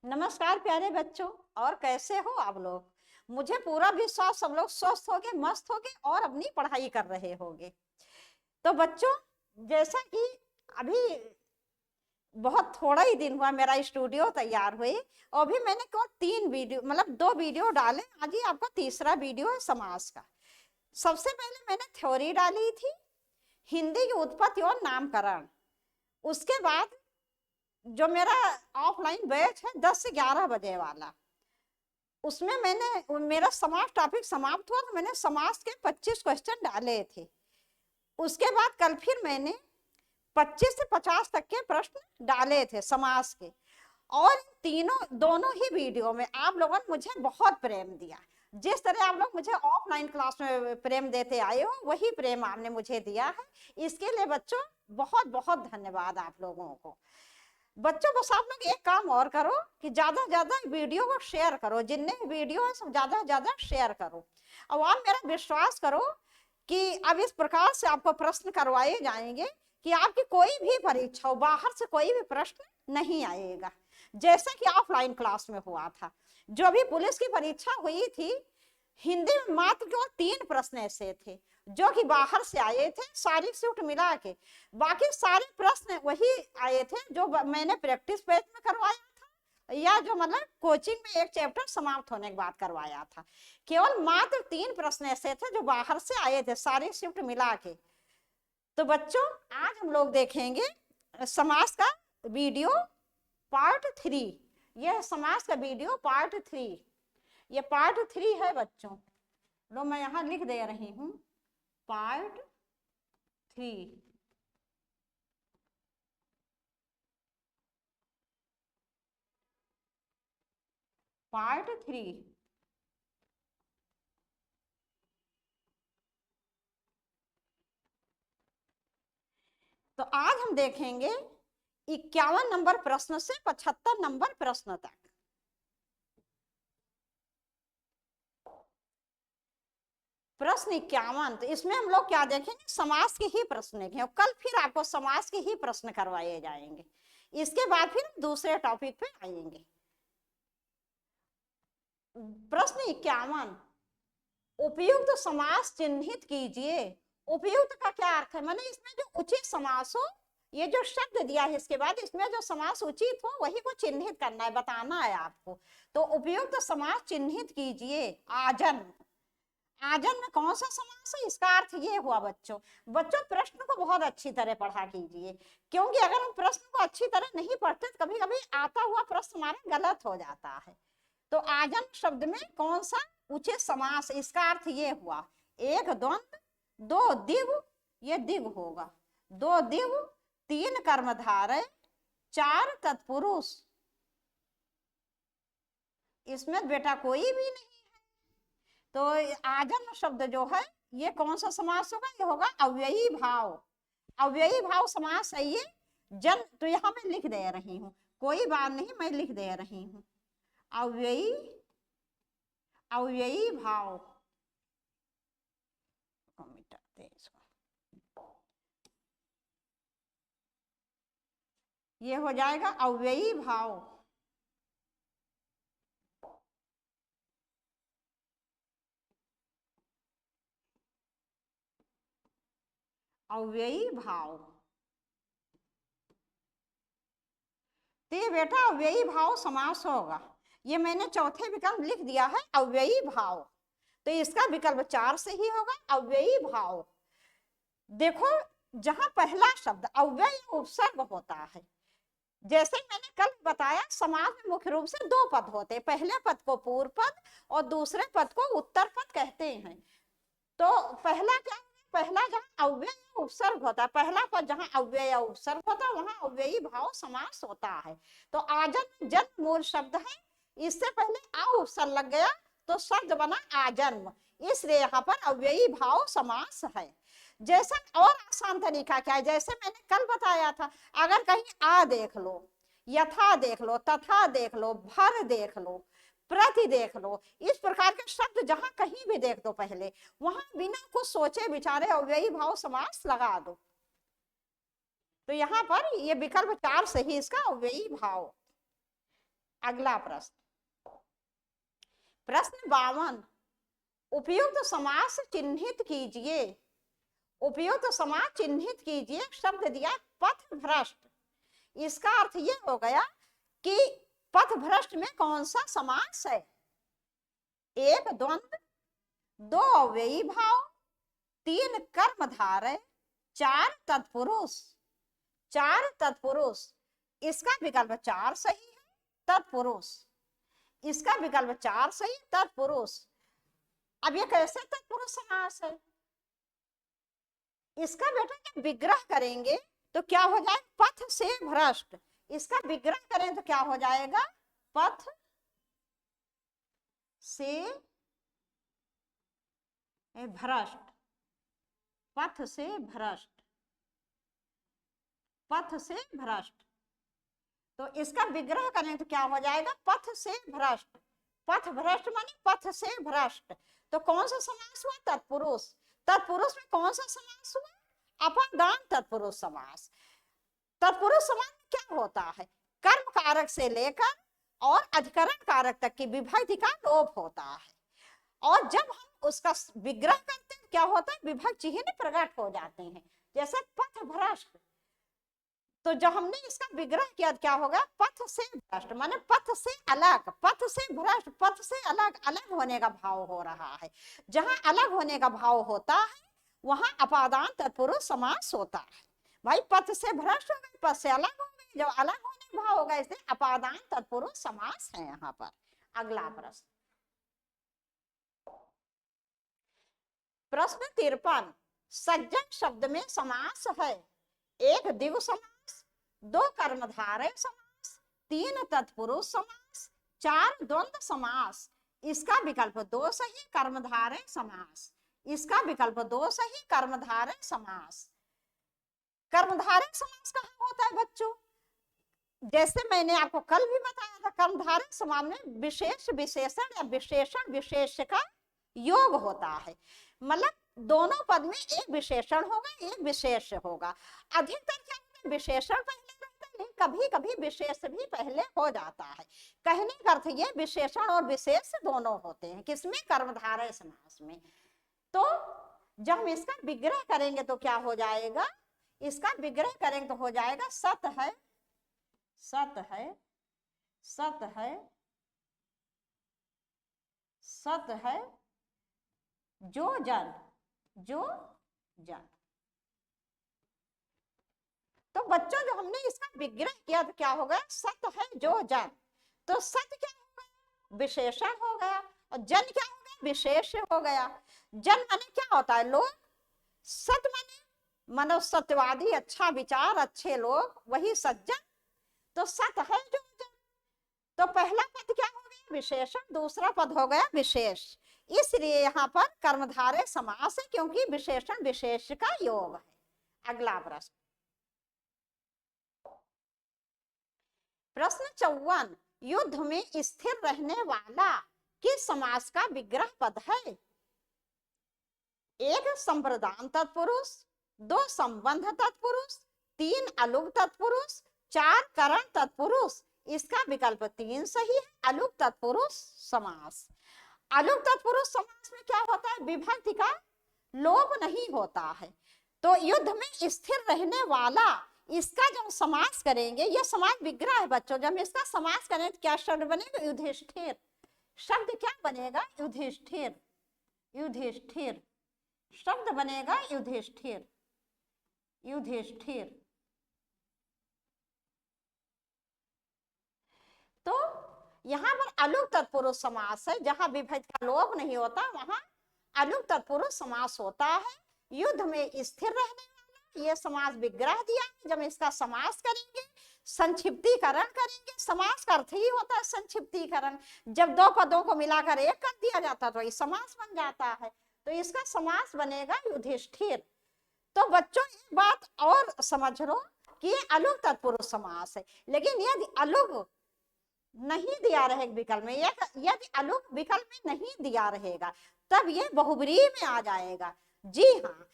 नमस्कार प्यारे बच्चों। और कैसे हो आप लोग? मुझे पूरा विश्वास सब लोग स्वस्थ होगे, मस्त होगे और अपनी पढ़ाई कर रहे होगे। तो बच्चों, जैसा कि अभी बहुत थोड़ा ही दिन हुआ मेरा स्टूडियो तैयार हुए, और अभी मैंने केवल 3 वीडियो मतलब 2 वीडियो डाले। आज ही आपका तीसरा वीडियो है समास का। सबसे पहले मैंने थ्योरी डाली थी, हिंदी की उत्पत्ति और नामकरण। उसके बाद जो मेरा ऑफलाइन बैच है 10 से 11 बजे वाला, उसमें मैंने मेरा समाज टॉपिक समाप्त हुआ तो मैंने समाज के 25 क्वेश्चन डाले थे। उसके बाद कल फिर मैंने 25 से 50 तक के प्रश्न डाले थे समाज के। और तीनों दोनों ही वीडियो में आप लोगों ने मुझे बहुत प्रेम दिया। जिस तरह आप लोग मुझे ऑफलाइन क्लास में प्रेम देते आए हो, वही प्रेम आपने मुझे दिया है। इसके लिए बच्चों बहुत बहुत धन्यवाद आप लोगों को। बच्चों बस आप लोग एक काम और करो कि ज्यादा से ज्यादा वीडियो को शेयर करो, जितने वीडियो है सब ज्यादा से ज्यादा शेयर करो। अब आप मेरा विश्वास करो कि अब इस प्रकार से आपको प्रश्न करवाए जाएंगे कि आपकी कोई भी परीक्षा हो, बाहर से कोई भी प्रश्न नहीं आएगा, जैसे कि ऑफलाइन क्लास में हुआ था। जो भी पुलिस की परीक्षा हुई थी, हिंदी में मात्र केवल 3 प्रश्न ऐसे थे जो कि बाहर से आए थे, सारी शिफ्ट मिला के। बाकी सारे प्रश्न वही आए थे जो मैंने प्रैक्टिस पेज में करवाया था, या जो मतलब कोचिंग में एक चैप्टर समाप्त होने के बाद करवाया था। केवल मात्र 3 प्रश्न ऐसे थे जो बाहर से आए थे, सारी शिफ्ट मिला के। तो बच्चों, आज हम लोग देखेंगे समास का वीडियो पार्ट 3। यह समास का वीडियो पार्ट 3, ये पार्ट 3 है बच्चों। लो मैं यहाँ लिख दे रही हूँ, पार्ट 3। पार्ट 3। तो आज हम देखेंगे 51 नंबर प्रश्न से 75 नंबर प्रश्न तक। प्रश्न 51, तो इसमें हम लोग क्या देखेंगे? समास के ही प्रश्न देखेंगे, और कल फिर आपको समास के ही प्रश्न करवाए जाएंगे। इसके बाद फिर दूसरे टॉपिक पे आएंगे। प्रश्न 51, उपयुक्त समास चिन्हित कीजिए। उपयुक्त का क्या अर्थ है? माने इसमें जो उचित समास हो, ये जो शब्द दिया है इसके बाद इसमें जो समास उचित हो वही को चिन्हित करना है, बताना है आपको। तो उपयुक्त समास चिन्हित कीजिए। आजन, आजन में कौन सा समास है, इसका अर्थ ये हुआ। बच्चों बच्चों प्रश्न को बहुत अच्छी तरह पढ़ा कीजिए, क्योंकि अगर हम प्रश्न को अच्छी तरह नहीं पढ़ते तो कभी कभी आता हुआ प्रश्न हमारा गलत हो जाता है। तो आजन शब्द में कौन सा उचित समास, इसका अर्थ ये हुआ। एक द्वंद, दो दिव्य, ये दिव्य होगा। दो दिव्य, 3 कर्मधारय, 4 तत्पुरुष। इसमें बेटा कोई भी नहीं। तो आजन शब्द जो है ये कौन सा समास होगा? ये होगा अव्ययी भाव। अव्ययी भाव समास है ये। जन, तो यहां मैं लिख दे रही हूं, कोई बात नहीं, मैं लिख दे रही हूं। अव्ययी, अव्ययी भाव, मिटाते हैं इसको। ये हो जाएगा अव्ययी भाव। अव्ययी भाव, तो ये बेटा अव्ययी भाव समास होगा। ये मैंने चौथे विकल्प लिख दिया है, अव्ययी भाव। तो इसका विकल्प 4 से ही होगा, अव्ययी भाव। देखो, जहां पहला शब्द अव्यय उपसर्ग होता है, जैसे मैंने कल बताया समाज में मुख्य रूप से 2 पद होते हैं, पहले पद को पूर्व पद और दूसरे पद को उत्तर पद कहते हैं। तो पहला क्या, पहला जहाँ अव्यय उपसर्ग होता है, पहला पद जहाँ अव्यय उपसर्ग होता है वहां अव्ययी भाव समास होता है। तो आजन्म जन्म मूल शब्द है, इससे पहले आ उपसर्ग लग गया तो शब्द बना आजन्म, इसलिए यहाँ पर अव्ययी भाव समास है। जैसा और आसान तरीका क्या है, जैसे मैंने कल बताया था, अगर कहीं आ देख लो, यथा देख लो, तथा देख लो, भर देख लो, प्रति देख लो, इस प्रकार के शब्द जहां कहीं भी देख दो पहले, वहां बिना कुछ सोचे विचारे अव्ययी भाव समास लगा दो। तो यहाँ पर ये विकल्प 4 से ही इसका अव्ययी भाव। अगला प्रश्न, प्रश्न 52, उपयुक्त समास चिन्हित कीजिए। उपयुक्त समास चिन्हित कीजिए। शब्द दिया पथ भ्रष्ट। इसका अर्थ ये हो गया कि पथ भ्रष्ट में कौन सा समास है? एक द्वंद्व, दो अव्ययी भाव, तीन कर्मधारय, चार तत्पुरुष। चार तत्पुरुष, इसका विकल्प चार सही है, तत्पुरुष। इसका विकल्प चार सही, तत्पुरुष। अब ये कैसे तत्पुरुष समास है? इसका बेटा जब विग्रह करेंगे तो क्या हो जाए? पथ से भ्रष्ट। इसका विग्रह करें तो क्या हो जाएगा? पथ से भ्रष्ट। पथ से भ्रष्ट। पथ से भ्रष्ट। तो इसका विग्रह करें तो क्या हो जाएगा? पथ से भ्रष्ट। पथ भ्रष्ट माने पथ से भ्रष्ट। तो कौन सा समास हुआ? तत्पुरुष। तत्पुरुष में कौन सा समास हुआ? अपादान तत्पुरुष समास। तत्पुरुष समास में क्या होता है? कर्म कारक से लेकर और अधिकरण कारक तक की विभक्ति का लोप होता है। और जब हम उसका विग्रह करते हैं क्या होता है? विभक्त चिन्ह प्रकट हो जाते हैं। जैसे पथ भ्रष्ट, तो जब हमने इसका विग्रह किया क्या होगा? पथ से भ्रष्ट माने पथ से अलग। पथ से भ्रष्ट, पथ से अलग, अलग होने का भाव हो रहा है। जहां अलग होने का भाव होता है वहां अपादान तत्पुरुष समास होता है। भाई पथ से भ्रष्ट हो गए, पथ से अलग हो गए, जब अलग होने का भाव होगा इसलिए अपादान तत्पुरुष समास है यहाँ पर। अगला प्रश्न, प्रश्न 53, सज्जन शब्द में समास है। एक द्विगु समास, दो कर्मधारय समास, तीन तत्पुरुष समास, चार द्वंद्व समास। इसका विकल्प दो सही, कर्मधारय समास। इसका विकल्प दो सही, कर्मधारय समास। कर्मधारय समास कहाँ होता है बच्चों? जैसे मैंने आपको कल भी बताया था, कर्मधारय समास में विशेष विशेषण या विशेषण विशेष का योग होता है। मतलब दोनों पद में एक विशेषण होगा, एक विशेष होगा। अधिकतर क्या होता है? विशेषण पहले रहता है, लेकिन कभी कभी विशेष भी पहले हो जाता है। कहने का अर्थ ये विशेषण और विशेष दोनों होते हैं। किसमें? कर्मधारय समास में। तो जब हम इसका विग्रह करेंगे तो क्या हो जाएगा? इसका विग्रह करेंगे तो हो जाएगा सत है, सत है, सत है, सत है, जो जन, जो जन। तो बच्चों जो हमने इसका विग्रह किया तो क्या हो गया? सत है जो जन। तो सत क्या हो गया? विशेषण हो गया। और जन क्या हो गया? विशेष हो गया। जन माने क्या होता है? लोग। सत माने मानो सत्यवादी, अच्छा विचार, अच्छे लोग, वही सज्जन। तो सत है जो जन। तो पहला पद क्या हो गया? विशेषण। दूसरा पद हो गया विशेष। इसलिए यहाँ पर कर्मधारय समास है क्योंकि विशेषण विशेष का योग है। अगला प्रश्न, प्रश्न 54, युद्ध में स्थिर रहने वाला किस समास का विग्रह पद है? एक संप्रदान तत्पुरुष, दो संबंध तत्पुरुष, तीन अलुग तत्पुरुष, चार करण तत्पुरुष। इसका विकल्प तीन सही है, अलुग तत्पुरुष समास। अलुग तत्पुरुष समास में क्या होता है? विभक्ति का लोप नहीं होता है। तो युद्ध में स्थिर रहने वाला, इसका जब समास करेंगे, यह समास विग्रह है बच्चों। जब इसका समास करें तो क्या शब्द बनेगा? युधिष्ठिर। शब्द क्या बनेगा? युधिष्ठिर। युधिष्ठिर शब्द बनेगा, युधिष्ठिर। युधिष्ठिर। तो यहाँ पर अलुग तत्पुरुष समास है। जहां विभक्ति का लोप नहीं होता वहां अलुग तत्पुरुष समास होता है। युद्ध में स्थिर रहने वाला, यह समास विग्रह दिया। जब इसका समास करेंगे, संक्षिप्तीकरण करेंगे। समास का अर्थ ही होता है संक्षिप्तीकरण। जब दो पदों को मिलाकर एक कर दिया जाता तो ये समास बन जाता है। तो इसका समास बनेगा युधिष्ठिर। तो बच्चों एक बात और समझ लो कि ये अलुग तत्पुरुष समास है। लेकिन यदि अलुग नहीं दिया रहेगा विकल्प में, यदि अलुग विकल्प में नहीं दिया रहेगा तब ये बहुब्रीहि में आ जाएगा। जी हाँ,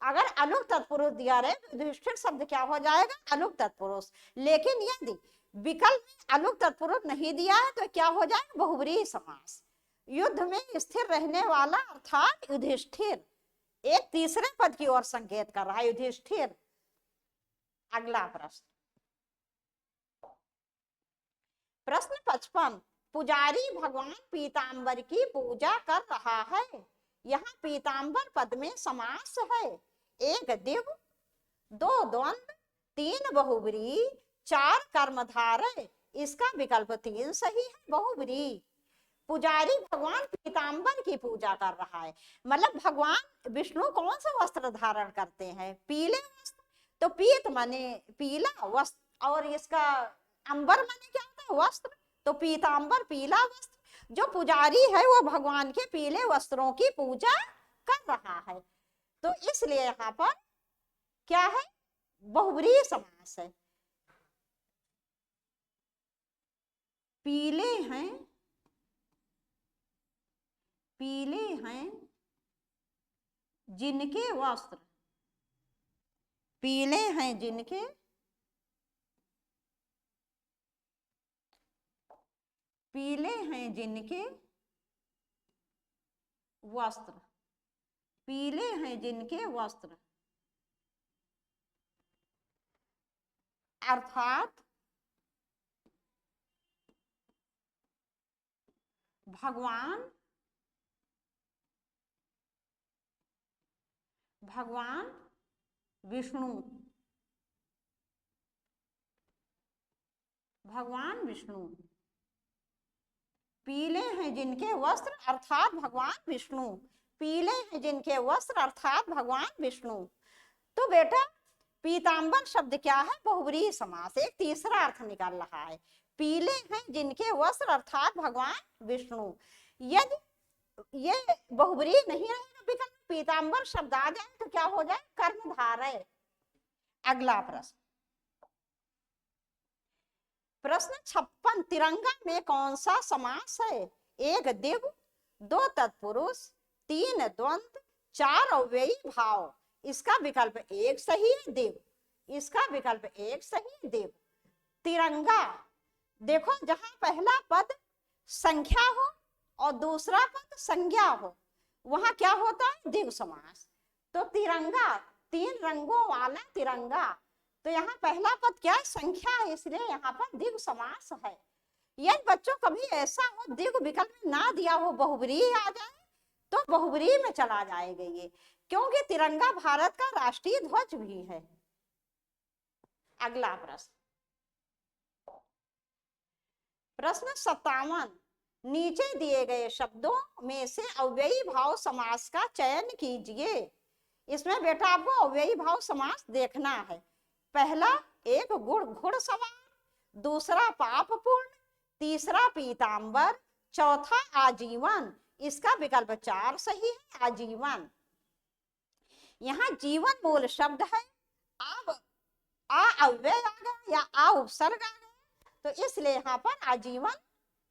अगर अलुक तत्पुरुष दिया रहे तो युधिष्ठिर शब्द क्या हो जाएगा, अलुक तत्पुरुष। लेकिन यदि विकल्प में अलुक तत्पुरुष नहीं दिया है तो क्या हो जाएगा, बहुब्रीहि समास। युद्ध में स्थिर रहने वाला अर्थात युधिष्ठिर, एक तीसरे पद की ओर संकेत कर रहा है, युधिष्ठिर। अगला प्रश्न, प्रश्न 55, पुजारी भगवान पीताम्बर की पूजा कर रहा है। यहाँ पीताम्बर पद में समास है, एक दिव्य, दो द्वंद्व, तीन बहुब्रीहि, चार कर्मधारय। इसका विकल्प 3 सही है, बहुब्रीहि। पुजारी भगवान पीताम्बर की पूजा कर रहा है, मतलब भगवान विष्णु कौन सा वस्त्र धारण करते हैं, पीले वस्त्र। तो पीत माने पीला वस्त्र, और इसका अंबर माने क्या होता है, वस्त्र। तो पीताम्बर पीला वस्त्र, जो पुजारी है वो भगवान के पीले वस्त्रों की पूजा कर रहा है। तो इसलिए यहाँ पर क्या है, बहुब्रीहि समास है। पीले हैं, पीले हैं जिनके वस्त्र, पीले हैं जिनके, पीले हैं जिनके वस्त्र, पीले हैं जिनके वस्त्र, अर्थात भगवान, भगवान विष्णु, भगवान विष्णु। पीले हैं जिनके वस्त्र अर्थात भगवान विष्णु, पीले हैं जिनके वस्त्र अर्थात भगवान विष्णु। तो बेटा पीताम्बर शब्द क्या है, बहुब्रीहि समास, एक तीसरा अर्थ निकाल रहा है। पीले हैं जिनके वस्त्र अर्थात भगवान विष्णु। यदि ये बहुब्रीहि नहीं रहेगा विकल्प, पीताम्बर शब्द आ जाए तो क्या हो जाए, कर्मधारय। अगला प्रश्न, प्रश्न 56, तिरंगा में कौन सा समास है, एक दिव्य, दो तत्पुरुष, तीन द्वंद्व, चार अव्ययी भाव। इसका विकल्प 1 सही है, दिव्य। इसका विकल्प 1 सही है, दिव्य। तिरंगा, देखो जहां पहला पद संख्या हो और दूसरा पद संज्ञा हो, वहां क्या होता है, दिव्य समास। तो तिरंगा, 3 रंगों वाला तिरंगा, तो यहाँ पहला पद क्या है, संख्या है, इसलिए यहाँ पर दिव्य समास है। यदि बच्चों कभी ऐसा हो दिव्य विकल्प में ना दिया हो, बहुब्रीहि आ जाए तो बहुब्रीहि में चला जाएगा ये, क्योंकि तिरंगा भारत का राष्ट्रीय ध्वज भी है। अगला प्रश्न, प्रश्न 57, नीचे दिए गए शब्दों में से अव्ययी भाव समास का चयन कीजिए। इसमें बेटा आपको अव्ययी भाव समास देखना है। पहला एक घुड़सवार, दूसरा पापपूर्ण, तीसरा पीताम्बर, चौथा आजीवन। इसका विकल्प 4 सही है, आजीवन। यहाँ जीवन मूल शब्द है, अब आ अव्यय आ गया या आ उपसर्ग आ गया, तो इसलिए यहाँ पर आजीवन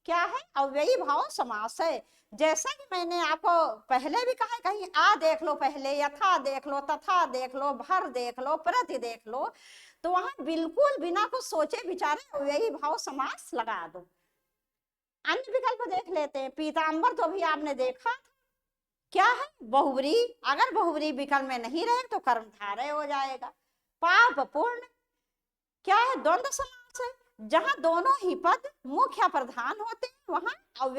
क्या है, अव्ययी भाव समास है। जैसा कि मैंने आपको पहले भी कहा, कहीं आ देख लो पहले, यथा देख लो, तथा देख लो, भर देख लो, प्रति देख लो, तो वहां बिल्कुल बिना कुछ सोचे विचारे अव्ययी भाव समास लगा दो। अन्य विकल्प देख लेते हैं। पीताम्बर तो अभी आपने देखा था, क्या है, बहुब्रीहि। अगर बहुब्रीहि विकल्प में नहीं रहे तो कर्मधारय हो जाएगा। पाप पूर्ण क्या है, द्वंद्व समास है, जहां दोनों ही पद मुख्य प्रधान होते हैं वहां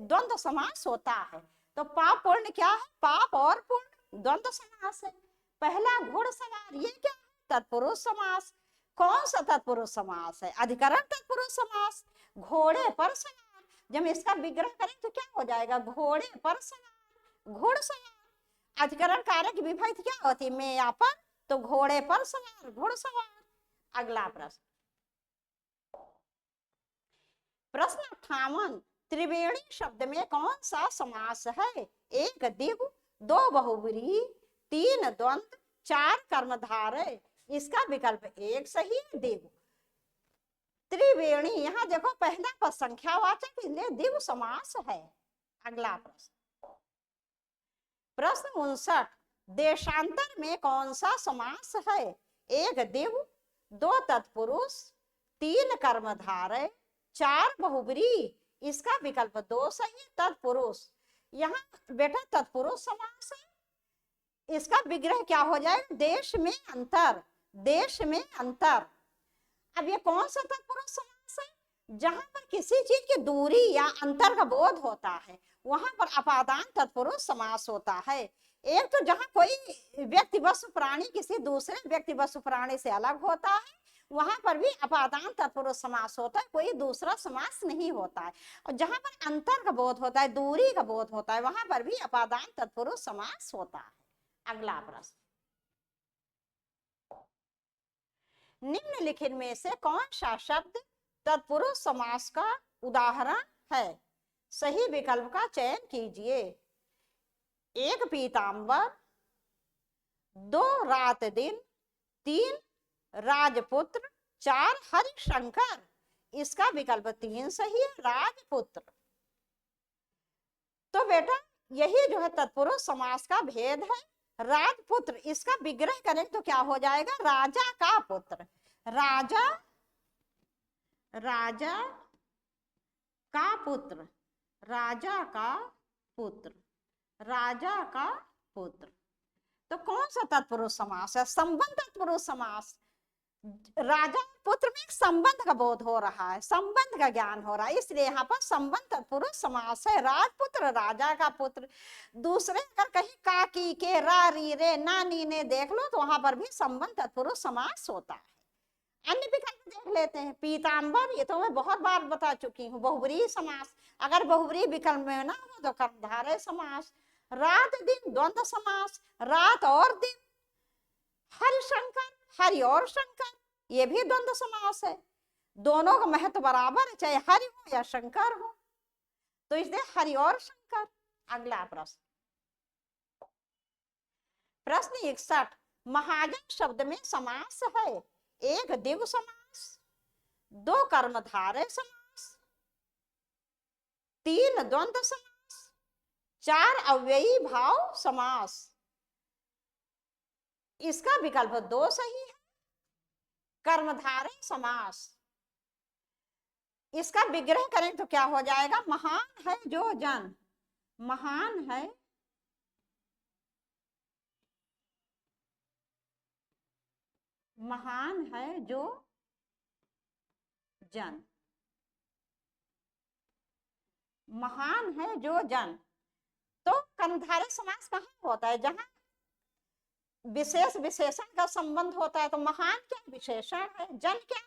द्वंद्व समास होता है। तो पाप पूर्ण क्या है, पाप और पूर्ण द्वंद्व समास है। पहला घुड़सवार, ये क्या है, तत्पुरुष समास। कौन सा तत्पुरुष समास है, अधिकरण तत्पुरुष समास। घोड़े पर सवार, जब इसका विग्रह करें तो क्या हो जाएगा, घोड़े पर सवार, घुड़सवार। अधिकरण कारक विभक्ति क्या होती है, में या पर, तो घोड़े पर सवार, घुड़सवार। अगला प्रश्न, प्रश्न 58, त्रिवेणी शब्द में कौन सा समास है, एक दिव्य, दो बहुब्रीहि, तीन द्वंद्व, चार कर्मधारय। इसका विकल्प 1 सही है, दिव्य। त्रिवेणी, यहाँ देखो पहला पद संख्यावाचक, इसलिए दिव्य समास है। अगला प्रश्न, प्रश्न 59, देशांतर में कौन सा समास है? एक दिव्य, दो तत्पुरुष, तीन कर्मधारय, चार बहुब्रीहि। इसका विकल्प दो सही, तत्पुरुष। यहाँ बेटा तत्पुरुष समास है, इसका विग्रह क्या हो जाएगा? देश में अंतर, देश में अंतर। अब ये कौन सा तत्पुरुष समास है? जहां पर किसी चीज की दूरी या अंतर का बोध होता है वहां पर अपादान तत्पुरुष समास होता है। एक तो जहां कोई व्यक्ति वस्तु प्राणी किसी दूसरे व्यक्ति वस्तु प्राणी से अलग होता है वहां पर भी अपादान तत्पुरुष समास होता है, कोई दूसरा समास नहीं होता है। और जहां पर अंतर का बोध होता है, दूरी का बोध होता है, वहां पर भी अपादान तत्पुरुष समास होता है। अगला प्रश्न, निम्नलिखित में से कौन सा शब्द तत्पुरुष समास का उदाहरण है? सही विकल्प का चयन कीजिए। एक पीतांबर, दो रात दिन, तीन राजपुत्र, चार हरिशंकर। इसका विकल्प तीन सही है, राजपुत्र। तो बेटा यही जो है तत्पुरुष समास का भेद है। राजपुत्र, इसका विग्रह करें तो क्या हो जाएगा? राजा का पुत्र, राजा, राजा का पुत्र, राजा का पुत्र, राजा का पुत्र। तो कौन सा तत्पुरुष समास है? संबंध तत्पुरुष समास। राजा पुत्र में एक संबंध का बोध हो रहा है, संबंध का ज्ञान हो रहा है, इसलिए यहाँ पर संबंध तत्पुरुष समास है। राजपुत्र, राजा का पुत्र। दूसरे अगर कहीं काकी के, रा री रे, नानी ने देख लो तो वहां पर भी संबंध तत्पुरुष समास होता है। अन्य विकल्प देख लेते हैं। पीतांबर, ये तो मैं बहुत बार बता चुकी हूँ, बहुब्रीहि समास। अगर बहुब्रीहि विकल्प में ना हो तो कर्मधारय समास। रात दिन, द्वंद्व समास, रात और दिन। हरिशंकर, हरि और शंकर, ये भी द्वंद्व समास है। दोनों का महत्व बराबर है, चाहे हरि हो या शंकर हो, तो इसलिए हरि और शंकर। अगला प्रश्न, प्रश्न 61, महाजन शब्द में समास है। एक द्विगु समास, दो कर्मधारय समास, तीन द्वंद्व समास, चार अव्ययी भाव समास। इसका विकल्प दो सही है, कर्मधारय समास। इसका विग्रह करें तो क्या हो जाएगा? महान है जो जन, महान है, महान है जो जन, महान है जो जन। तो कर्मधारय समास कहाँ होता है? जहां विशेष विशेषण का संबंध होता है। तो महान क्या विशेषण है, जन क्या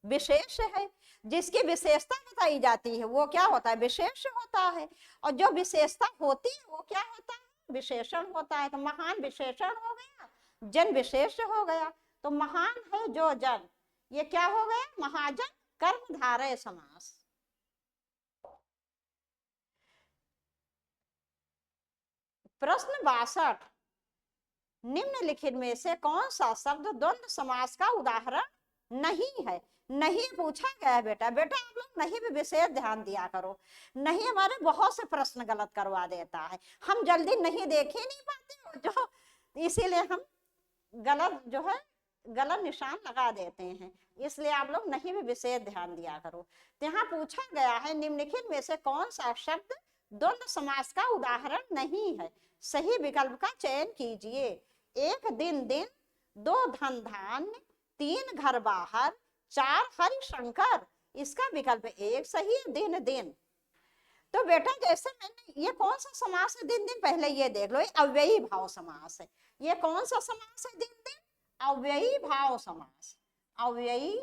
विशेष है। जिसकी विशेषता बताई जाती है वो क्या होता है? विशेष होता है। और जो विशेषता होती है वो क्या होता है? विशेषण होता है। तो महान विशेषण हो गया, जन विशेष हो गया। तो महान है जो जन, ये क्या हो गया? महाजन कर्मधारय समास। प्रश्न 62, निम्नलिखित में से कौन सा शब्द द्वंद्व समास का उदाहरण नहीं है? नहीं पूछा गया है बेटा। बेटा आप लोग नहीं भी विशेष ध्यान दिया करो। नहीं हमारे बहुत से प्रश्न गलत करवा देता है, हम जल्दी नहीं देख ही नहीं पाते जो, इसीलिए हम गलत जो है गलत निशान लगा देते हैं। इसलिए आप लोग नहीं भी विशेष ध्यान दिया करो। तो यहाँ पूछा गया है निम्नलिखित में से कौन सा शब्द द्वंद्व समास का उदाहरण नहीं है? सही विकल्प का चयन कीजिए। एक दिन दिन, दो धन धान्य, तीन घर बाहर, चार हरिशंकर। इसका विकल्प एक सही है, दिन दिन। तो बेटा जैसे मैंने, ये कौन सा समास है दिन दिन? पहले ये देख लो, ये अव्ययी भाव समास है। ये कौन सा समास है दिन दिन? अव्ययी भाव समास, अव्ययी,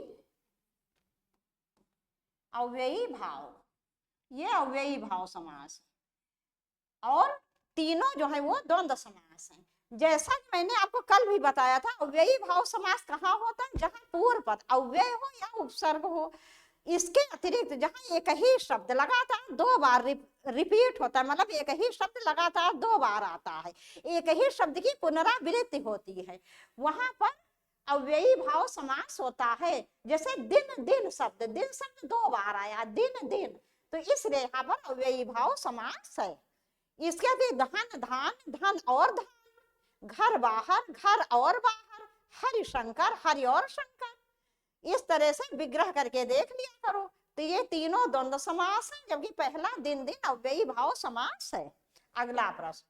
अव्ययी भाव, ये अव्ययी भाव समास। और तीनों जो है वो द्वंद्व समास है। जैसा कि मैंने आपको कल भी बताया था, अव्ययी भाव समास कहाँ होता है? जहां पूर्व पद अव्यय हो या उपसर्ग हो। इसके अतिरिक्त जहां एक ही शब्द लगातार दो बार रिपीट होता है, मतलब एक ही शब्द लगातार दो बार आता है, एक ही शब्द की पुनरावृत्ति होती है, वहां पर अव्ययी भाव समास होता है। जैसे दिन दिन शब्द, दिन शब्द दो बार आया, दिन दिन, तो इसलिए यहाँ पर अव्ययी भाव समास है। इसके अतिरिक्त धन धान, धन और धान, घर बाहर, घर और बाहर, हरि शंकर, हरि और शंकर। इस तरह से विग्रह करके देख लिया करो। तो ये तीनों द्वंद्व समास है, जबकि पहला दिन दिन अव्ययी भाव समास है। अगला प्रश्न,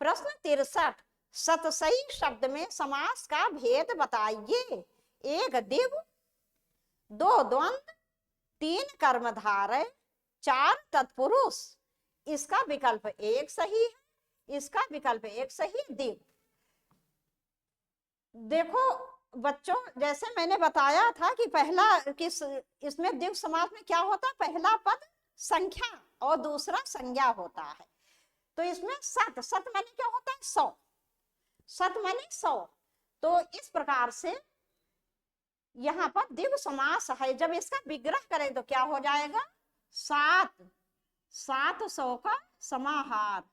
प्रश्न 63, सतसई शब्द में समास का भेद बताइए। एक दिव्य, दो द्वंद्व, तीन कर्मधारय, चार तत्पुरुष। इसका विकल्प एक सही है, इसका विकल्प एक सही दिव्य। देखो बच्चों, जैसे मैंने बताया था कि पहला किस इसमें द्विग समास में क्या होता है, पहला पद संख्या और दूसरा संज्ञा होता है। तो इसमें सत, सत माने क्या होता है, 100, सत माने 100। तो इस प्रकार से यहाँ पर द्विग समास है। जब इसका विग्रह करें तो क्या हो जाएगा, 700 का समाहार।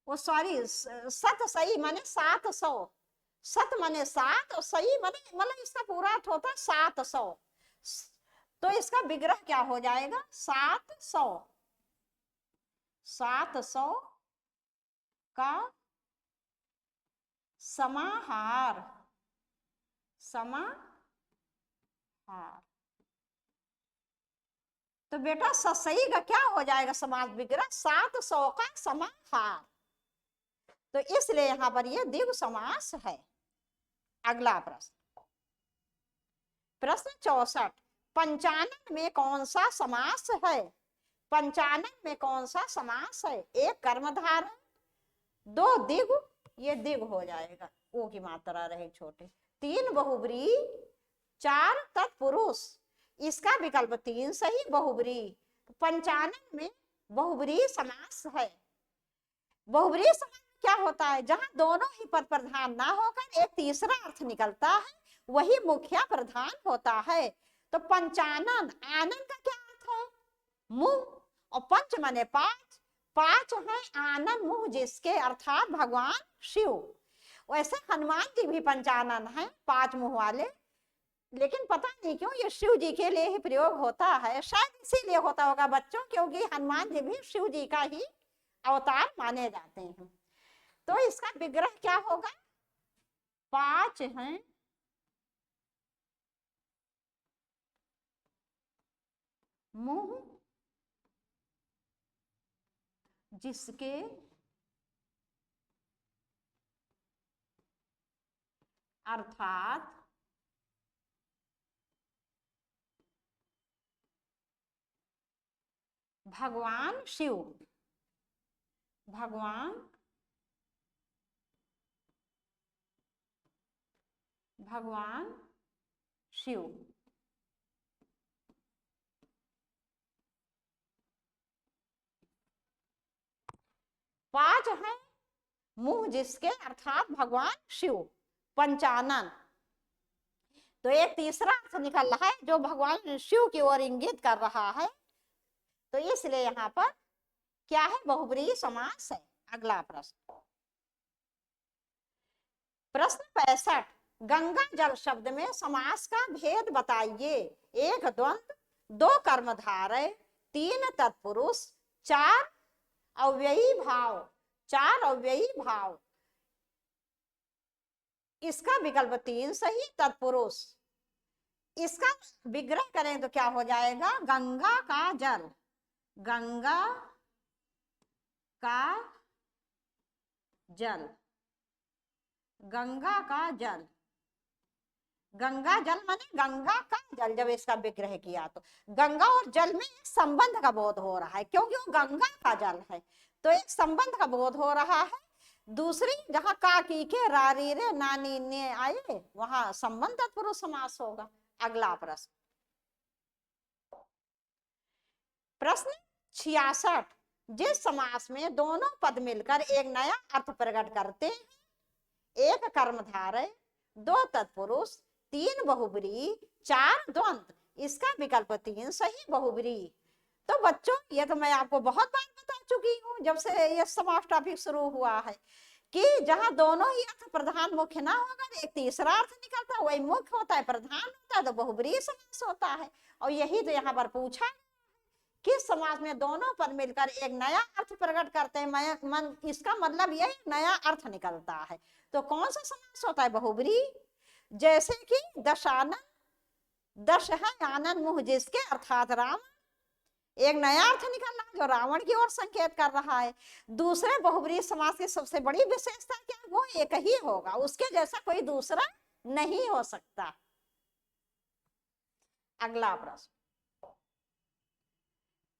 वो सॉरी, सत सही माने 700, सत माने 7 और सही माने मतलब इसका पूरा अर्थ होता है 700। तो इसका विग्रह क्या हो जाएगा, 700 का समाहार, समाहार। तो बेटा सही का क्या हो जाएगा समास विग्रह, 700 का समाहार। तो इसलिए यहां पर ये द्विग समास है। अगला प्रश्न, प्रश्न 64, पंचानन में कौन सा समास है। पंचानन में कौन सा समास है, एक कर्मधारय, दो दिग, ये दिग हो जाएगा, ओ की मात्रा रहे छोटे, तीन बहुब्री, चार तत्पुरुष। इसका विकल्प 3 सही, बहुब्री। पंचानन में बहुब्री समास है। बहुब्री समास क्या होता है, जहां दोनों ही पद प्रधान ना होकर एक तीसरा अर्थ निकलता है, वही मुख्य प्रधान होता है। तो पंचानन, आनंद का क्या अर्थ है, मुंह, और पंच माने 5, 5 है आनंद मुंह जिसके, अर्थात भगवान शिव। वैसे हनुमान जी भी पंचानन है, 5 मुंह वाले, लेकिन पता नहीं क्यों ये शिव जी के लिए ही प्रयोग होता है। शायद इसीलिए होता होगा बच्चों, क्योंकि हनुमान जी भी शिव जी का ही अवतार माने जाते हैं। तो इसका विग्रह क्या होगा, 5 हैं मुंह जिसके, अर्थात भगवान शिव, भगवान शिव। पांच है मुंह जिसके, अर्थात भगवान शिव, पंचानन। तो एक तीसरा अर्थ निकल रहा है जो भगवान शिव की ओर इंगित कर रहा है। तो इसलिए यहाँ पर क्या है, बहुब्रीहि समास है। अगला प्रश्न, प्रश्न 65, गंगा जल शब्द में समास का भेद बताइए। एक द्वंद्व, दो कर्मधारय, तीन तत्पुरुष, चार अव्ययी भाव, चार अव्ययी भाव। इसका विकल्प 3 सही, तत्पुरुष। इसका विग्रह करें तो क्या हो जाएगा, गंगा का जल, गंगा का जल, गंगा का जल, गंगा जल माने गंगा का जल। जब इसका विग्रह किया तो गंगा और जल में एक संबंध का बोध हो रहा है, क्योंकि वो गंगा का जल है, तो एक संबंध का बोध हो रहा है। दूसरी, जहां का की के रारी रे नानी ने आए, वहां संबंध तत्पुरुष समास होगा। अगला प्रश्न, प्रश्न 66, जिस समास में दोनों पद मिलकर एक नया अर्थ प्रकट करते हैं, एक कर्मधारय, दो तत्पुरुष, तीन बहुब्री, चार द्वंद्व। इसका विकल्प 3 सही, बहुब्री। तो बच्चों ये तो मैं आपको बहुत बार बता चुकी हूँ जब से ये समास टॉपिक शुरू हुआ है, कि जहां दोनों ही अर्थ प्रधान मुख्य ना होगा, एक तीसरा अर्थ निकलता है, वही मुख्य होता है, प्रधान होता है, तो बहुब्री समास होता है। और यही तो यहाँ पर पूछा किस समास में दोनों पद मिलकर एक नया अर्थ प्रकट करते हैं, इसका मतलब यह नया अर्थ निकलता है। तो कौन सा समास होता है? बहुब्री। जैसे कि दशानन, दश है आनंद मुह जिसके, अर्थात राम, एक नया अर्थ निकल रहा है जो रावण की ओर संकेत कर रहा है। दूसरे बहुब्री समास की सबसे बड़ी विशेषता क्या? वो एक ही होगा, उसके जैसा कोई दूसरा नहीं हो सकता। अगला प्रश्न,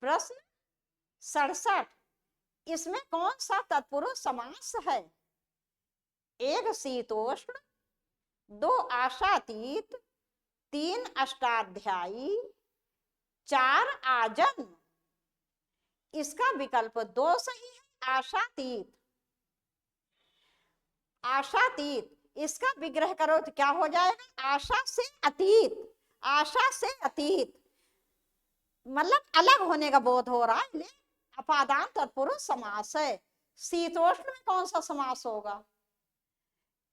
प्रश्न 67, इसमें कौन सा तत्पुरुष समास है? एक शीतोष्ण, दो आशातीत, तीन अष्टाध्यायी, चार आजन्म। इसका विकल्प दो सही है, आशातीत। आशातीत, इसका विग्रह करो तो क्या हो जाएगा? आशा से अतीत, आशा से अतीत मतलब अलग होने का बोध हो रहा है, ले अपादान तत्पुरुष समास है। शीतोष्ण में कौन सा समास होगा?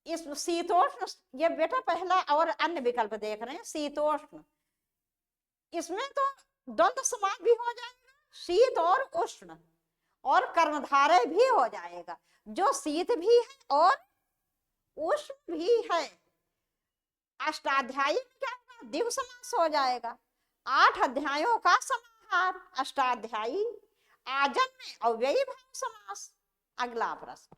इस शीतोष्ण, ये बेटा पहला और अन्य विकल्प देख रहे हैं। शीतोष्ण, इसमें तो द्वंद्व समास भी हो जाएगा, शीत और उष्ण, और कर्मधारय भी हो जाएगा, जो शीत भी है और उष्ण भी है। अष्टाध्यायी में क्या होगा? द्विगु समास हो जाएगा, 8 अध्यायों का समाहार अष्टाध्यायी। आजन में अव्ययी भाव समास। अगला प्रश्न,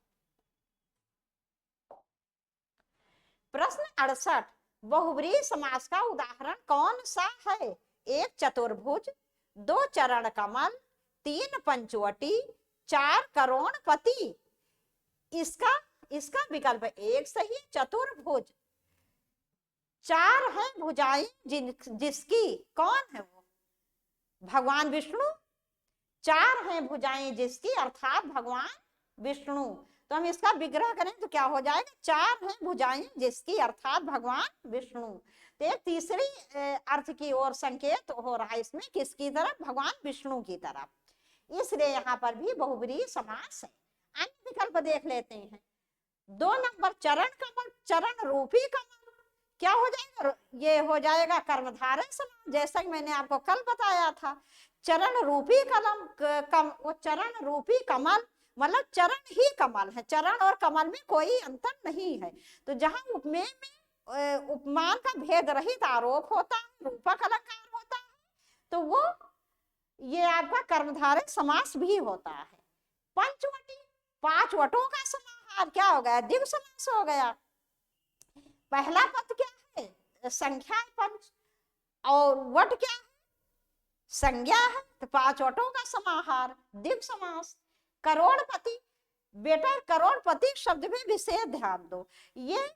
प्रश्न 68, बहुब्री समास का उदाहरण कौन सा है? एक चतुर्भुज, दो चरण कमल, तीन पंचवटी, चार करोड़पति। इसका विकल्प एक सही, चतुर्भुज। चार है भुजाएं जिसकी, कौन है वो? भगवान विष्णु। चार है भुजाएं जिसकी, अर्थात भगवान विष्णु। तो हम इसका विग्रह करें तो क्या हो जाएगा? चार है भुजाएं जिसकी, अर्थात भगवान विष्णु। तो एक तीसरी अर्थ की ओर संकेत हो रहा है इसमें, किसकी तरफ? भगवान विष्णु की तरफ, इसलिए यहाँ पर भी बहुब्री समास है। अन्य विकल्प देख लेते हैं। 2 नंबर चरण कमल, चरण रूपी कमल, क्या हो जाएगा? ये हो जाएगा कर्मधारय समास, जैसा कि मैंने आपको कल बताया था। चरण रूपी वो चरण रूपी कमल मतलब चरण ही कमल है, चरण और कमल में कोई अंतर नहीं है। तो जहां उपमेय में उपमान का भेद रहित आरोप होता है, रूपक अलंकार होता है, तो वो ये आपका कर्मधारय समास भी होता है। पंचवटी, 5 वटों का समाहार, क्या हो गया? द्विगु समास हो गया। पहला पद क्या है? संख्या पंच, और वट क्या है? संज्ञा है, तो 5 वटों का समाहार, द्विगु समास। करोड़पति, बेटा करोड़पति शब्द में विशेष ध्यान दो। ये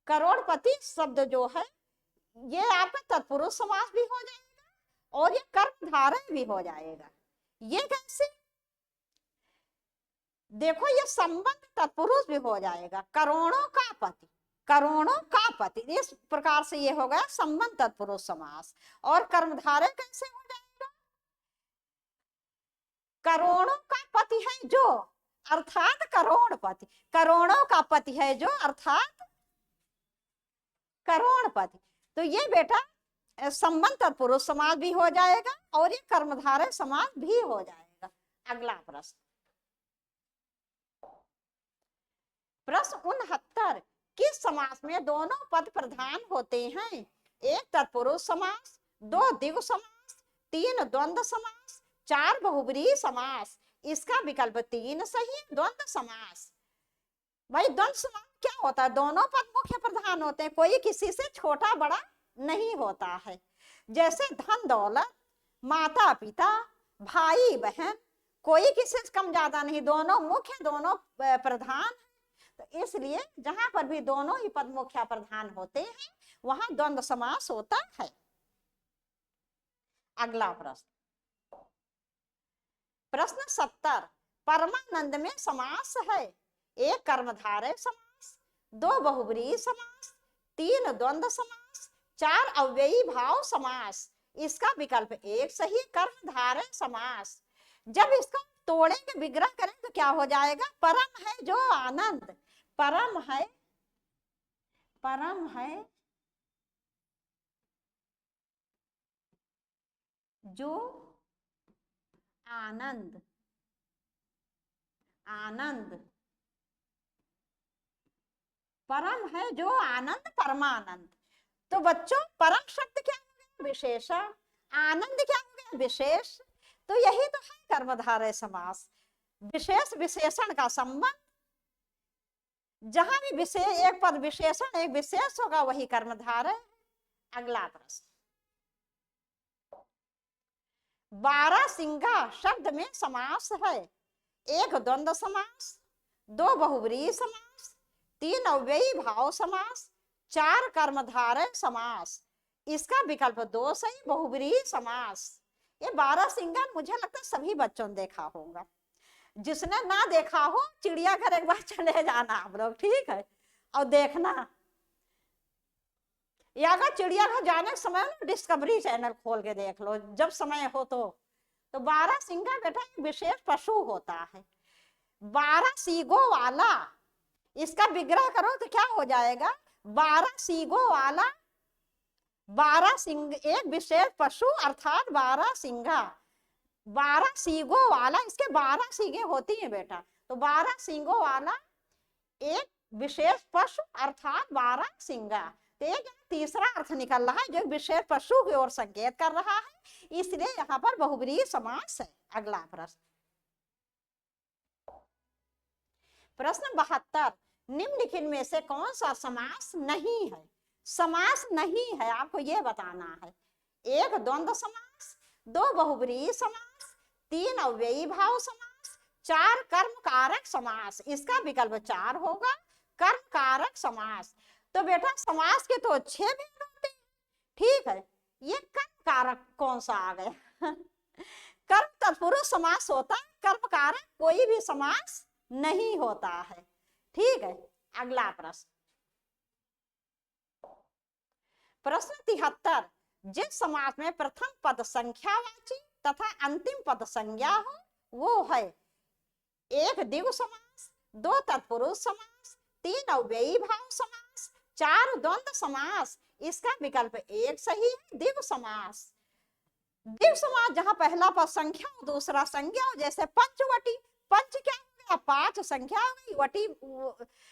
करोड़पति शब्द जो है ये आपका तत्पुरुष समास भी हो जाएगा और ये कर्मधारय भी हो जाएगा। ये कैसे? देखो, ये संबंध तत्पुरुष भी हो जाएगा, करोड़ों का पति, करोड़ों का पति, इस प्रकार से ये हो गया संबंध तत्पुरुष समास। और कर्मधारय कैसे हो जाएगा? करोड़ों का पति है जो, अर्थात करोड़पति, करोड़ों का पति है जो, अर्थात करोड़पति। तो ये बेटा संबंध तत्पुरुष समास भी हो जाएगा और ये कर्मधारय समास भी हो जाएगा। अगला प्रश्न, प्रश्न 69, किस समास में दोनों पद प्रधान होते हैं? एक तत्पुरुष समास, 2 द्विगु समास, 3 द्वंद्व समास, 4 बहुब्री समास। इसका विकल्प 3 सही, द्वंद्व समास। भाई द्वंद्व समास क्या होता है? दोनों पद मुख्य प्रधान होते हैं, कोई किसी से छोटा बड़ा नहीं होता है। जैसे धन दौलत, माता पिता, भाई बहन, कोई किसी से कम ज्यादा नहीं, दोनों मुख्य, दोनों प्रधान। तो इसलिए जहां पर भी दोनों ही पद मुख्य प्रधान होते हैं वहां द्वंद्व समास होता है। अगला प्रश्न, प्रश्न 70, परमानंद में समास है। एक कर्मधारय समास, 2 बहुब्री समास, 3 द्वंद्व समास, 4 अव्ययी भाव समास। इसका विकल्प 1 सही, कर्मधारय समास। जब इसको तोड़ेंगे, विग्रह करें तो क्या हो जाएगा? परम है जो आनंद, परम है, परम है जो आनंद, आनंद। परम है जो आनंद, परमानंद। तो बच्चों परम शब्द क्या हो गया? विशेषण। आनंद क्या हो गया? विशेष। तो यही तो है कर्मधारय समास, विशेष विशेषण का संबंध। जहां भी विशेष, एक पद विशेषण एक विशेष होगा वही कर्मधारय। अगला प्रश्न, बारहसिंगा शब्द में समास है। एक द्वंद्व समास, दो बहुव्रीहि समास, तीन अव्ययी भाव समास, चार कर्मधारय समास। इसका विकल्प दो सही, बहुव्रीहि समास। ये बारहसिंगा मुझे लगता है सभी बच्चों ने देखा होगा। जिसने ना देखा हो चिड़ियाघर एक बार चले जाना आप लोग, ठीक है, और देखना। या अगर चिड़ियाघर जाने के समय ना डिस्कवरी चैनल खोल के देख लो जब समय हो तो बारहसिंगा बेटा एक विशेष पशु होता है। 12 सींगों वाला, इसका विग्रह करो तो क्या हो जाएगा? 12 सींगों वाला, 12 सिंह एक विशेष पशु अर्थात बारहसिंगा। 12 सींगों वाला, इसके 12 सींगें होती हैं बेटा, तो 12 सींगों वाला एक विशेष पशु अर्थात बारहसिंगा। तो एक तीसरा अर्थ निकल रहा है जो विशेष पशु की ओर संकेत कर रहा है, इसलिए यहाँ पर बहुव्रीहि समास है। अगला प्रश्न, प्रश्न 72, निम्नलिखित में से कौन सा समास नहीं है? समास नहीं है आपको ये बताना है। एक द्वंद्व समास, दो बहुव्रीहि समास, तीन अव्ययी भाव समास, चार कर्म कारक समास। इसका विकल्प चार होगा, कर्म कारक समास। तो बेटा समास के तो 6 भेद होते हैं, ठीक है, ये कर्म कारक कौन सा आ गया? कर्म तत्पुरुष समास होता है, कर्म कारक कोई भी समास नहीं होता है, ठीक है। अगला प्रश्न, प्रश्न 73, जिस समास में प्रथम पद संख्यावाची तथा अंतिम पद संज्ञा हो वो है। एक द्विगु समास, दो तत्पुरुष समास, तीन अव्ययी भाव समास, चार द्वंद्व समास। इसका विकल्प एक सही है, द्विगु समास। द्विगु समास जहां पहला पद संख्या हो दूसरा संज्ञा हो, जैसे पंचवटी। पंच क्या हो गया? 5 संख्या हो गई, वटी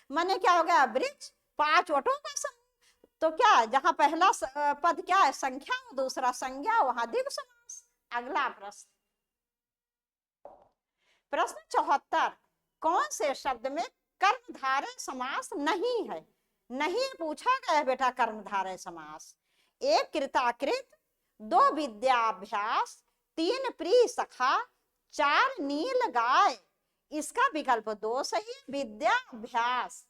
माने क्या हो गया? वृक्ष, 5 वटों का समूह। तो क्या जहां पहला पद क्या है? संख्या हो दूसरा संज्ञा, वहां द्विगु समास। अगला प्रश्न, प्रश्न 74, कौन से शब्द में कर्मधारय समास नहीं है? नहीं पूछा गया बेटा कर्मधारय समास। एक कृताकृत, दो विद्याभ्यास, तीन प्रिय सखा, चार नील गाय। इसका विकल्प दो सही, विद्याभ्यास।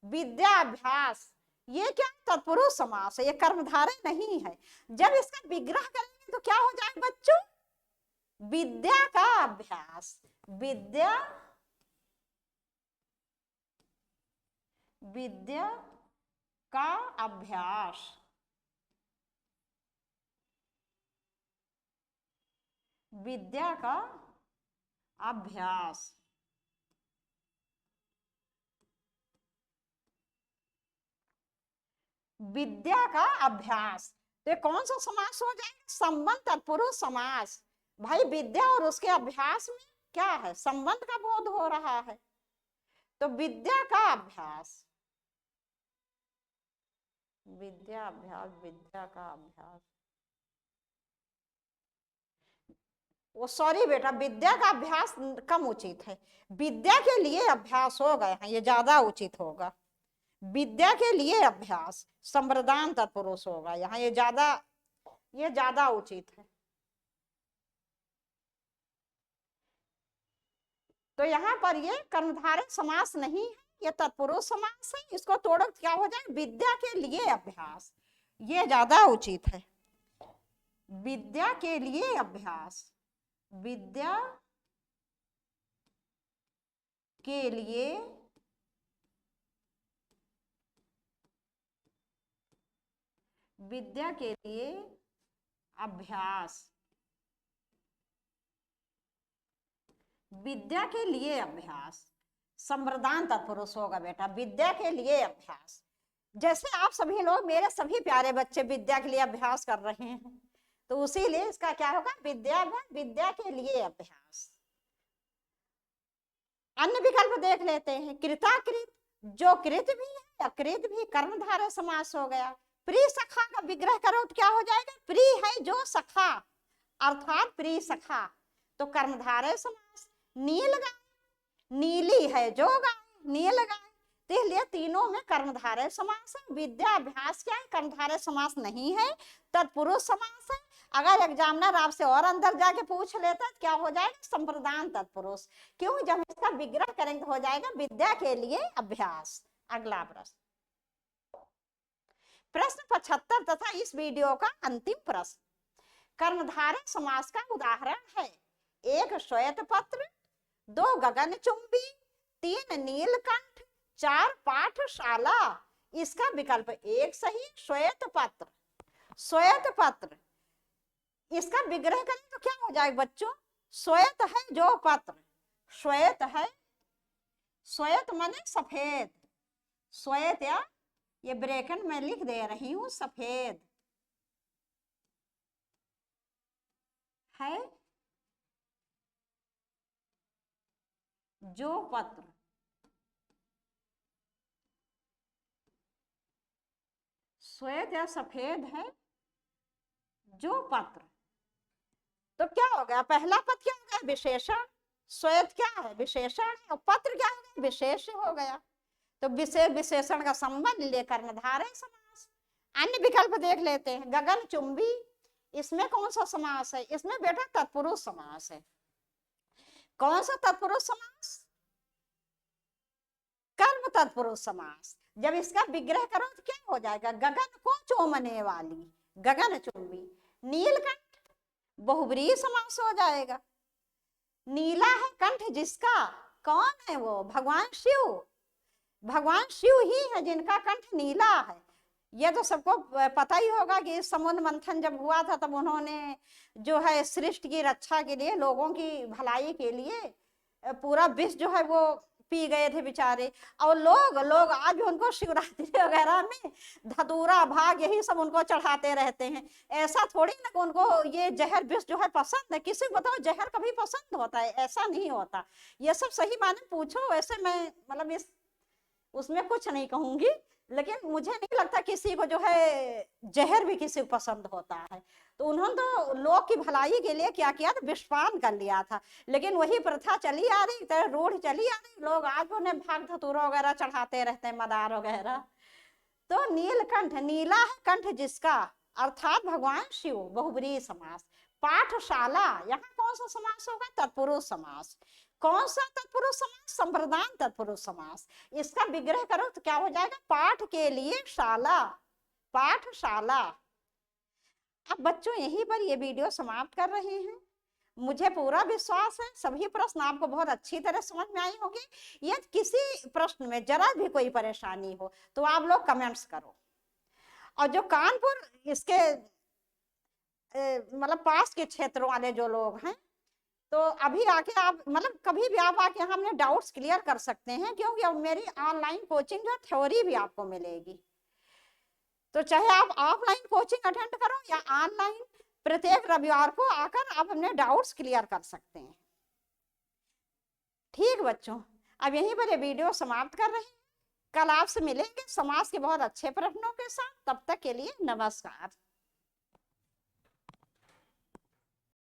विद्याभ्यास ये क्या? तत्पुरुष समास है, ये कर्मधारय नहीं है। जब इसका विग्रह करेंगे तो क्या हो जाएगा बच्चों? विद्या का अभ्यास, विद्या, विद्या का अभ्यास। विद्या का अभ्यास, विद्या का अभ्यास। तो कौन सा समास हो जाएगा? संबंध तत्पुरुष समास। भाई विद्या और उसके अभ्यास में क्या है? संबंध का बोध हो रहा है, तो विद्या का अभ्यास, विद्या अभ्यास, विद्या का अभ्यास। वो सॉरी बेटा, विद्या का अभ्यास कम उचित है, विद्या के लिए अभ्यास हो गए हैं, ये ज्यादा उचित होगा। विद्या के लिए अभ्यास संप्रदान तत्पुरुष होगा यहाँ, ये ज्यादा उचित है। तो यहाँ पर ये कर्मधारय समास नहीं है, ये तत्पुरुष समास है। इसको तोड़ो क्या हो जाए? विद्या के लिए अभ्यास, ये ज्यादा उचित है। विद्या के लिए अभ्यास, विद्या के लिए विद्या के लिए अभ्यास, विद्या के लिए अभ्यास संप्रदान तत्पुरुष होगा बेटा, विद्या के लिए अभ्यास। जैसे आप सभी लोग, मेरे सभी प्यारे बच्चे विद्या के लिए अभ्यास कर रहे हैं, तो उसीलिए इसका क्या होगा, विद्याभ्यास, विद्या के लिए अभ्यास। अन्य विकल्प देख लेते हैं। कृताकृत, जो कृत भी है अकृत भी, कर्मधारय समास हो गया। प्रिय सखा का विग्रह करो तो क्या हो जाएगा, प्रिय है जो सखा, अर्थात प्रिय सखा, तो कर्मधारय समास। नील गाय, नीली है जो गाय, नील गाय, तो इसलिए तीनों में कर्मधारय समास है। विद्याभ्यास क्या है, कर्मधारय समास नहीं है, तत्पुरुष समास है। अगर एग्जामिनर आपसे और अंदर जाके पूछ लेता तो क्या हो जाएगा, संप्रदान तत्पुरुष। क्यों, जब इसका विग्रह करेंगे तो हो जाएगा विद्या के लिए अभ्यास। अगला प्रश्न, प्रश्न 75 तथा इस वीडियो का अंतिम प्रश्न। कर्मधारय समास का उदाहरण है, 1 श्वेत पत्र, 2 गगनचुंबी, 3 नीलकंठ, 4 पाठशाला। इसका विकल्प 1 सही, श्वेत पत्र। श्वेत पत्र, इसका विग्रह करें तो क्या हो जाएगा बच्चों, श्वेत है जो पत्र, श्वेत है, श्वेत माने सफेद, श्वेत, या ये ब्रैकेट में लिख दे रही हूं, सफेद है जो पत्र, श्वेत या सफेद है जो पत्र। तो क्या हो गया, पहला पद क्या हो गया, विशेषण। श्वेत क्या है, विशेषण है, और पत्र क्या हो गया, विशेष हो गया। तो विशेष विशेषण का संबंध ले कर्मधारय समास। अन्य विकल्प देख लेते हैं। गगनचुंबी, इसमें कौन सा समास है, इसमें बेटा तत्पुरुष समास है। कौन सा तत्पुरुष समास, कर्म तत्पुरुष समास। जब इसका विग्रह करो तो क्या हो जाएगा, गगन को चूमने वाली, गगनचुंबी। नीलकंठ, बहुब्रीहि समास हो जाएगा। नीला है कंठ जिसका, कौन है वो, भगवान शिव। भगवान शिव ही है जिनका कंठ नीला है। ये तो सबको पता ही होगा कि समुद्र मंथन जब हुआ था तब उन्होंने जो है सृष्टि की रक्षा के लिए, लोगों की भलाई के लिए पूरा विष जो है वो पी गए थे बेचारे। और लोग आज भी उनको शिवरात्रि वगैरह में धतूरा भाग यही सब उनको चढ़ाते रहते हैं। ऐसा थोड़ी ना कि उनको ये जहर विष जो है पसंद है। किसी को बताओ जहर कभी पसंद होता है, ऐसा नहीं होता। ये सब सही माने पूछो, वैसे मैं मतलब इस उसमें कुछ नहीं कहूंगी, लेकिन मुझे नहीं लगता किसी को जो है जहर भी किसी को पसंद होता है। तो उन्होंने तो लोग की भलाई के लिए क्या किया था, विषपान कर लिया था। लेकिन वही प्रथा चली आ रही, तो रूढ़ चली आ रही, लोग आज उन्हें भाग धतूरा वगैरह चढ़ाते रहते हैं, मदार वगैरह। तो नीलकंठ, नीला है कंठ जिसका, अर्थात भगवान शिव, बहुब्रीहि समास। पाठशाला, यहाँ कौन सा समास होगा, तत्पुरुष समास। कौन सा तत्पुरुष समास, संप्रदान तत्पुरुष समास। इसका विग्रह करो तो क्या हो जाएगा, पाठ के लिए शाला, पाठशाला। अब बच्चों यहीं पर ये वीडियो समाप्त कर रहे हैं। मुझे पूरा विश्वास है सभी प्रश्न आपको बहुत अच्छी तरह समझ में आई होगी। यदि किसी प्रश्न में जरा भी कोई परेशानी हो तो आप लोग कमेंट्स करो। और जो कानपुर इसके मतलब पास के क्षेत्रों वाले जो लोग हैं, तो अभी आके आप मतलब कभी भी आप आके हमने डाउट्स क्लियर कर सकते हैं, क्योंकि अब मेरी ऑनलाइन कोचिंग जो थ्योरी भी आपको मिलेगी। तो चाहे आप ऑफलाइन कोचिंग अटेंड करो या ऑनलाइन, प्रत्येक रविवार को आकर आप अपने डाउट्स क्लियर कर सकते हैं। ठीक बच्चों, अब यहीं पर ये वीडियो समाप्त कर रहे हैं। कल आपसे मिलेंगे समाज के बहुत अच्छे प्रश्नों के साथ। तब तक के लिए नमस्कार।